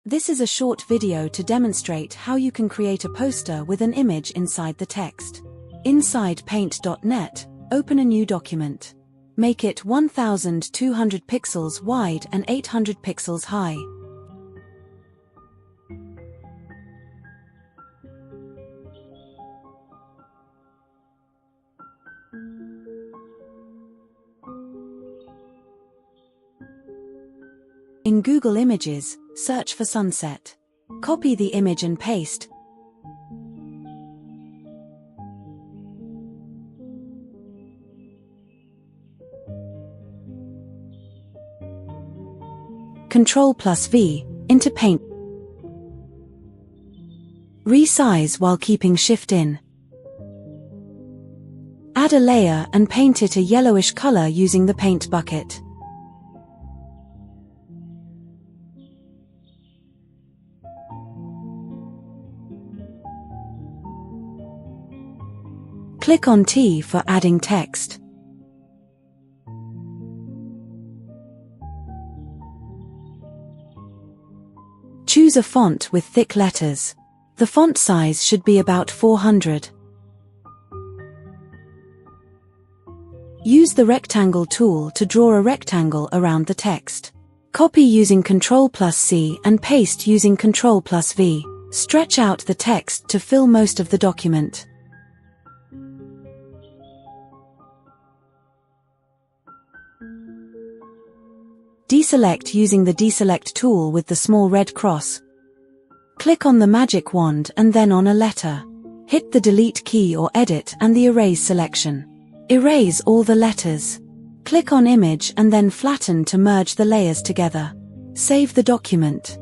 This is a short video to demonstrate how you can create a poster with an image inside the text. Inside Paint.net, open a new document. Make it 1200 pixels wide and 800 pixels high. In Google Images, search for sunset. Copy the image and paste. Ctrl+V into Paint. Resize while keeping Shift in. Add a layer and paint it a yellowish color using the paint bucket. Click on T for adding text. Choose a font with thick letters. The font size should be about 400. Use the rectangle tool to draw a rectangle around the text. Copy using Ctrl+C and paste using Ctrl+V. Stretch out the text to fill most of the document. Deselect using the Deselect tool with the small red cross. Click on the magic wand and then on a letter. Hit the Delete key or Edit and the Erase selection. Erase all the letters. Click on Image and then flatten to merge the layers together. Save the document.